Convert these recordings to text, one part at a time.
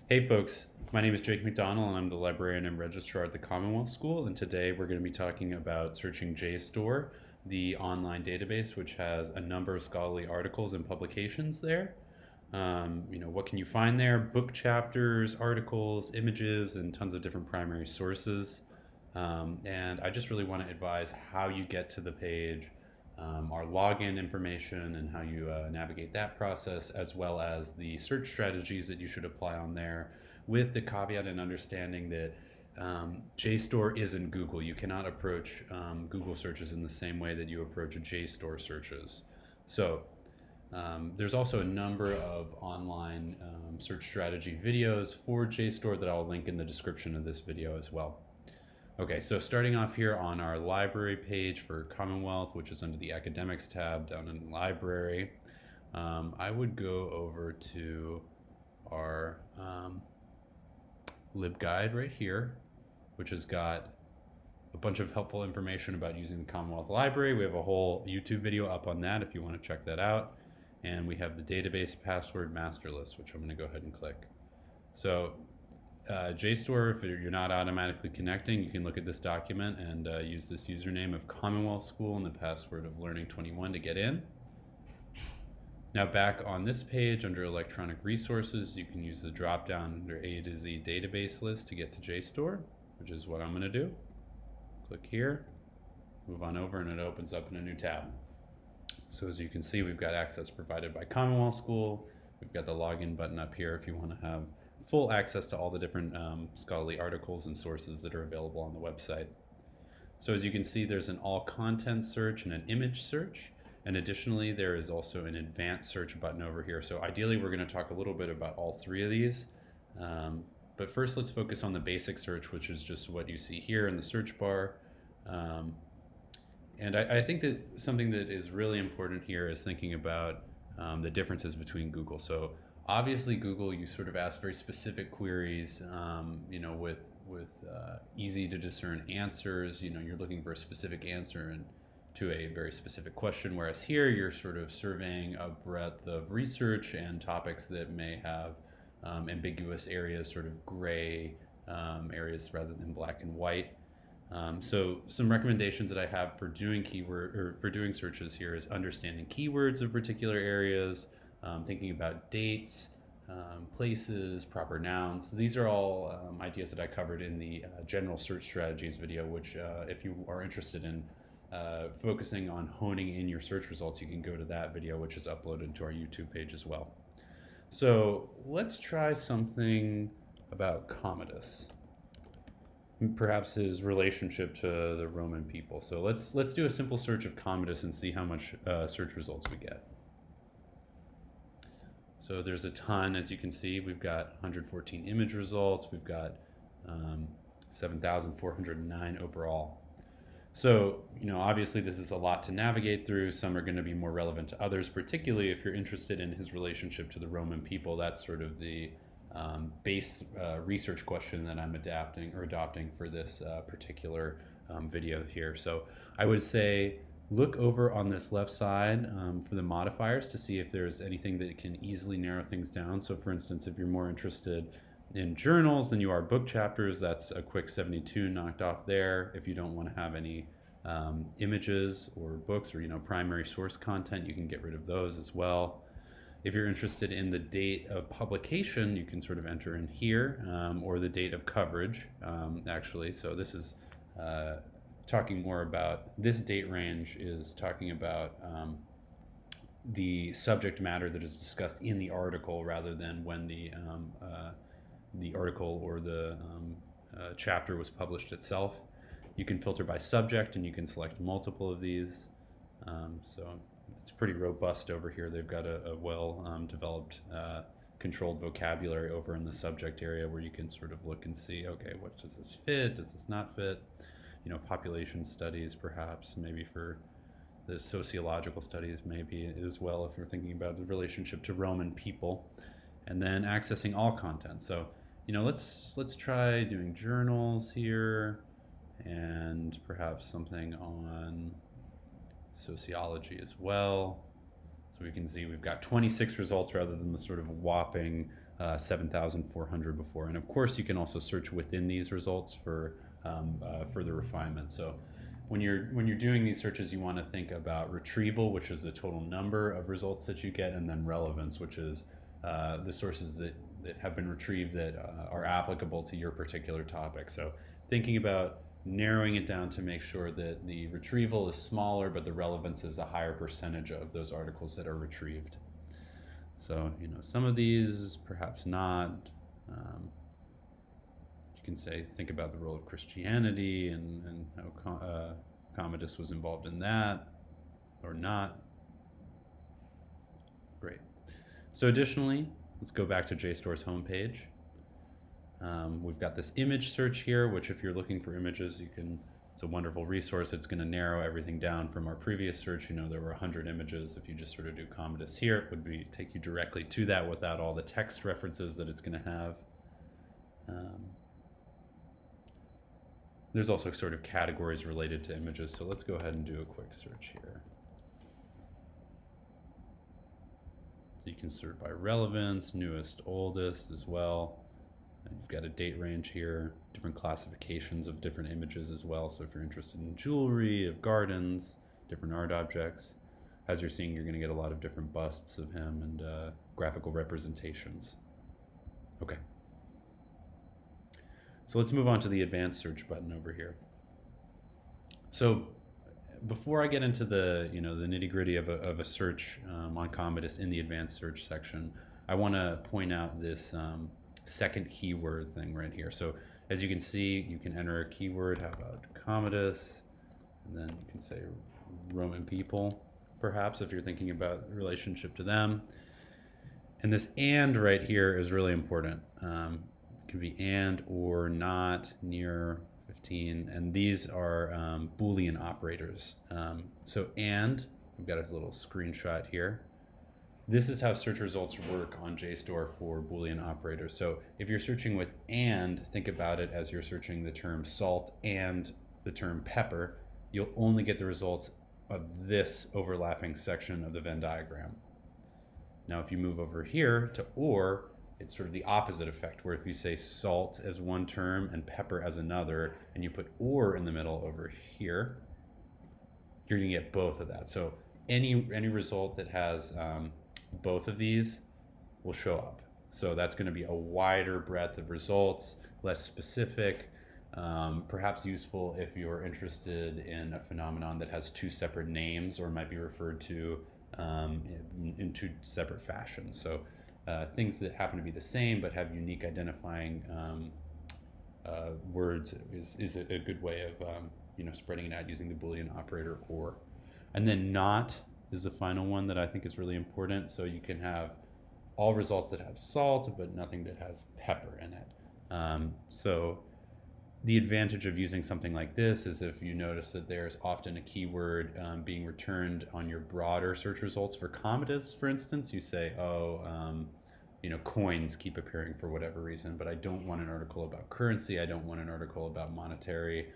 Hey folks, my name is Jake McDonald and I'm the librarian and registrar at the Commonwealth School, and today we're going to be talking about searching JSTOR, the online database which has a number of scholarly articles and publications there. What can you find there? Book chapters, articles, images, and tons of different primary sources. And I just really want to advise how you get to the page, our login information and how you navigate that process, as well as the search strategies that you should apply on there, with the caveat and understanding that JSTOR isn't Google. You cannot approach Google searches in the same way that you approach JSTOR searches. So there's also a number of online search strategy videos for JSTOR that I'll link in the description of this video as well. Okay, so starting off here on our library page for Commonwealth, which is under the Academics tab down in Library, I would go over to our LibGuide right here, which has got a bunch of helpful information about using the Commonwealth Library. We have a whole YouTube video up on that if you want to check that out. And we have the database password master list, which I'm going to go ahead and click. So JSTOR, if you're not automatically connecting, you can look at this document and use this username of Commonwealth School and the password of Learning21 to get in. Now back on this page under electronic resources, you can use the drop down under A to Z database list to get to JSTOR, which is what I'm going to do. Click here, move on over, and it opens up in a new tab. So as you can see, we've got access provided by Commonwealth School. We've got the login button up here if you want to have full access to all the different scholarly articles and sources that are available on the website. So as you can see, there's an all content search and an image search. And additionally, there is also an advanced search button over here. So ideally, we're going to talk a little bit about all three of these. But first, let's focus on the basic search, which is just what you see here in the search bar. And I think that something that is really important here is thinking about the differences between Google. So obviously, Google, you sort of ask very specific queries, with easy to discern answers. You're looking for a specific answer and to a very specific question, whereas here you're sort of surveying a breadth of research and topics that may have ambiguous areas, sort of gray areas rather than black and white. So some recommendations that I have for doing doing searches here is understanding keywords of particular areas, thinking about dates, places, proper nouns. These are all ideas that I covered in the general search strategies video, which if you are interested in focusing on honing in your search results, you can go to that video, which is uploaded to our YouTube page as well. So let's try something about Commodus, perhaps his relationship to the Roman people. So let's do a simple search of Commodus and see how much search results we get. So there's a ton, as you can see. We've got 114 image results. We've got 7,409 overall. So, obviously this is a lot to navigate through. Some are going to be more relevant to others, particularly if you're interested in his relationship to the Roman people. That's sort of the base research question that I'm adopting for this particular video here. So I would say look over on this left side for the modifiers to see if there's anything that can easily narrow things down. So for instance, if you're more interested in journals than you are book chapters, that's a quick 72 knocked off there. If you don't want to have any images or books or primary source content, you can get rid of those as well. If you're interested in the date of publication, you can sort of enter in here, or the date of coverage, actually. So this is talking more about, this date range is talking about the subject matter that is discussed in the article rather than when the article or the chapter was published itself. You can filter by subject and you can select multiple of these. So it's pretty robust over here. They've got a well-developed controlled vocabulary over in the subject area where you can sort of look and see, okay, what does this fit? Does this not fit? Population studies perhaps, maybe for the sociological studies maybe as well if you're thinking about the relationship to Roman people. And then accessing all content. So, let's try doing journals here and perhaps something on sociology as well. So we can see we've got 26 results rather than the sort of whopping 7,400 before. And of course, you can also search within these results for further refinement. So when you're doing these searches, you want to think about retrieval, which is the total number of results that you get, and then relevance, which is the sources that have been retrieved that are applicable to your particular topic. So thinking about narrowing it down to make sure that the retrieval is smaller, but the relevance is a higher percentage of those articles that are retrieved. So, some of these, perhaps not. You can say, think about the role of Christianity and how Commodus was involved in that, or not. Great. So additionally, let's go back to JSTOR's homepage. We've got this image search here, which if you're looking for images, it's a wonderful resource. It's going to narrow everything down from our previous search. There were 100 images. If you just sort of do Commodus here, it would take you directly to that without all the text references that it's going to have. There's also sort of categories related to images. So let's go ahead and do a quick search here. So you can sort by relevance, newest, oldest as well. You've got a date range here, different classifications of different images as well. So if you're interested in jewelry, of gardens, different art objects, as you're seeing, you're going to get a lot of different busts of him and graphical representations. Okay. So let's move on to the advanced search button over here. So before I get into the the nitty-gritty of a search on Commodus in the advanced search section, I want to point out this second keyword thing right here. So as you can see, you can enter a keyword. How about Commodus? And then you can say Roman people, perhaps, if you're thinking about the relationship to them. And this and right here is really important. It can be and or not, near, 15, and these are Boolean operators. So and, we've got a little screenshot here. This is how search results work on JSTOR for Boolean operators. So if you're searching with and, think about it as you're searching the term salt and the term pepper, you'll only get the results of this overlapping section of the Venn diagram. Now if you move over here to or, it's sort of the opposite effect, where if you say salt as one term and pepper as another, and you put or in the middle over here, you're gonna get both of that. So any result that has both of these will show up. So that's going to be a wider breadth of results, less specific, perhaps useful if you're interested in a phenomenon that has two separate names or might be referred to in two separate fashions. So things that happen to be the same but have unique identifying words is a good way of spreading it out using the Boolean operator or. And then not is the final one that I think is really important. So you can have all results that have salt, but nothing that has pepper in it. So the advantage of using something like this is if you notice that there's often a keyword being returned on your broader search results. For Commodus, for instance, you say, coins keep appearing for whatever reason, but I don't want an article about currency. I don't want an article about monetary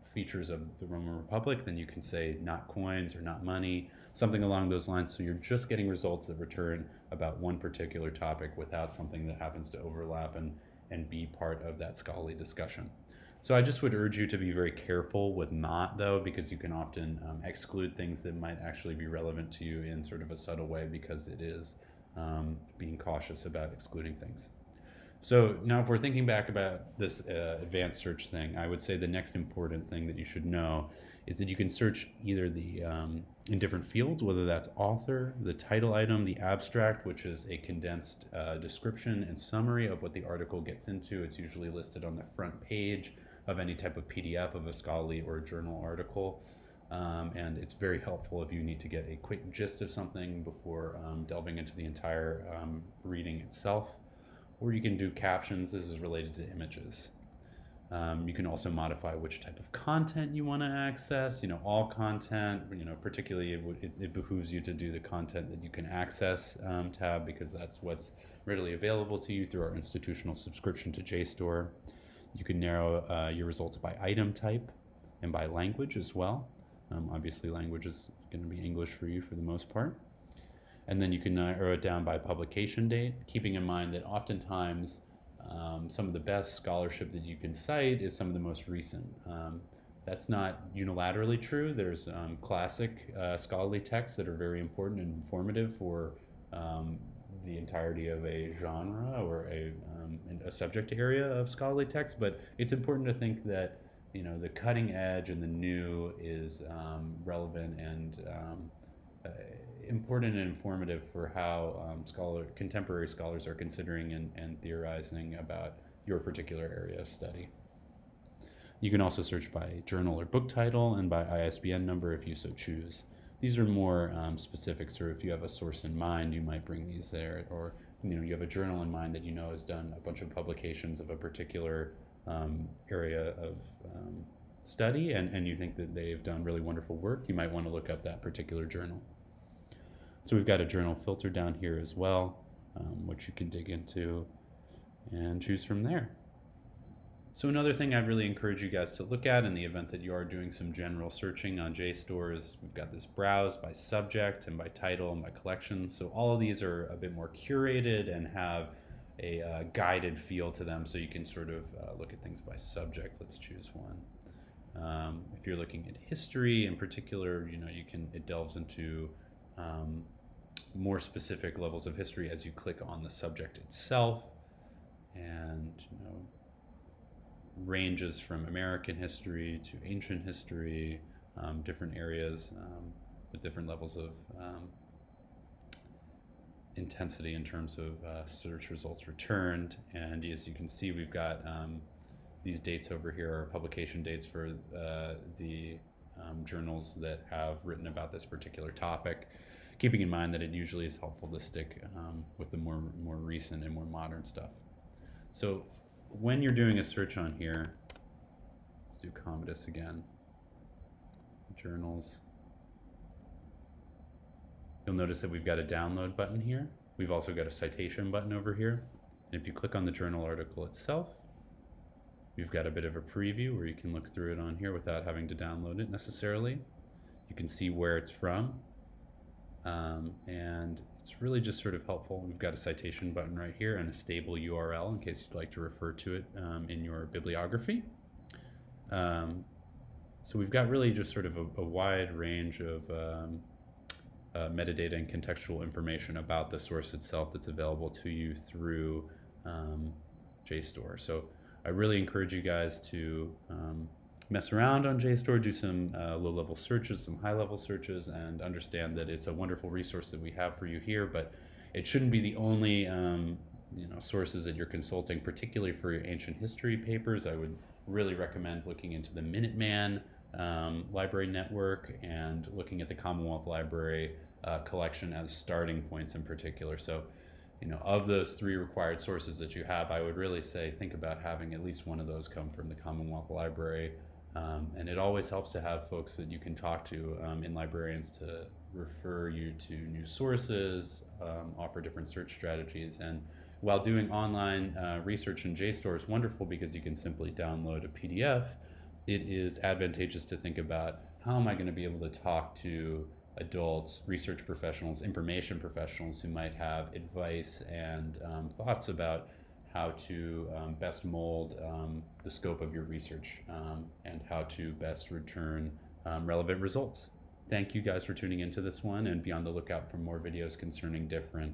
features of the Roman Republic. Then you can say not coins or not money, something along those lines. So you're just getting results that return about one particular topic without something that happens to overlap and be part of that scholarly discussion. So I just would urge you to be very careful with not, though, because you can often exclude things that might actually be relevant to you in sort of a subtle way, because it is being cautious about excluding things. So now if we're thinking back about this advanced search thing, I would say the next important thing that you should know is that you can search either in different fields, whether that's author, the title item, the abstract, which is a condensed description and summary of what the article gets into. It's usually listed on the front page of any type of PDF of a scholarly or a journal article. And it's very helpful if you need to get a quick gist of something before delving into the entire reading itself. Or you can do captions. This is related to images. You can also modify which type of content you want to access. All content, particularly it behooves you to do the content that you can access tab, because that's what's readily available to you through our institutional subscription to JSTOR. You can narrow your results by item type and by language as well. Obviously, language is going to be English for you for the most part. And then you can narrow it down by publication date, keeping in mind that oftentimes some of the best scholarship that you can cite is some of the most recent. That's not unilaterally true. There's classic scholarly texts that are very important and informative for the entirety of a genre or a subject area of scholarly text, but it's important to think that the cutting edge and the new is relevant and important and informative for how contemporary scholars are considering and theorizing about your particular area of study. You can also search by journal or book title and by ISBN number if you so choose. These are more specific, so if you have a source in mind, you might bring these there, or you have a journal in mind that has done a bunch of publications of a particular area of study, and you think that they've done really wonderful work, you might want to look up that particular journal. So we've got a journal filter down here as well, which you can dig into and choose from there. So another thing I'd really encourage you guys to look at in the event that you are doing some general searching on JSTOR is we've got this browse by subject and by title and by collection. So all of these are a bit more curated and have a guided feel to them, so you can sort of look at things by subject. Let's choose one. If you're looking at history in particular, it delves into more specific levels of history as you click on the subject itself, and ranges from American history to ancient history, different areas with different levels of intensity in terms of search results returned. And as you can see, we've got these dates over here are publication dates for the journals that have written about this particular topic, keeping in mind that it usually is helpful to stick with the more recent and more modern stuff. So when you're doing a search on here, let's do Commodus again, journals. You'll notice that we've got a download button here. We've also got a citation button over here. And if you click on the journal article itself, we've got a bit of a preview where you can look through it on here without having to download it necessarily. You can see where it's from. And it's really just sort of helpful. We've got a citation button right here and a stable URL in case you'd like to refer to it in your bibliography. So we've got really just sort of a wide range of metadata and contextual information about the source itself that's available to you through JSTOR. So I really encourage you guys to mess around on JSTOR, do some low-level searches, some high-level searches, and understand that it's a wonderful resource that we have for you here, but it shouldn't be the only sources that you're consulting, particularly for your ancient history papers. I would really recommend looking into the Minuteman library network and looking at the Commonwealth Library collection as starting points in particular. So, of those 3 required sources that you have, I would really say think about having at least one of those come from the Commonwealth Library. And it always helps to have folks that you can talk to in librarians to refer you to new sources, offer different search strategies. And while doing online research in JSTOR is wonderful because you can simply download a PDF, it is advantageous to think about how am I going to be able to talk to adults, research professionals, information professionals who might have advice and thoughts about how to best mold the scope of your research and how to best return relevant results. Thank you guys for tuning into this one, and be on the lookout for more videos concerning different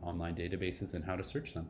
online databases and how to search them.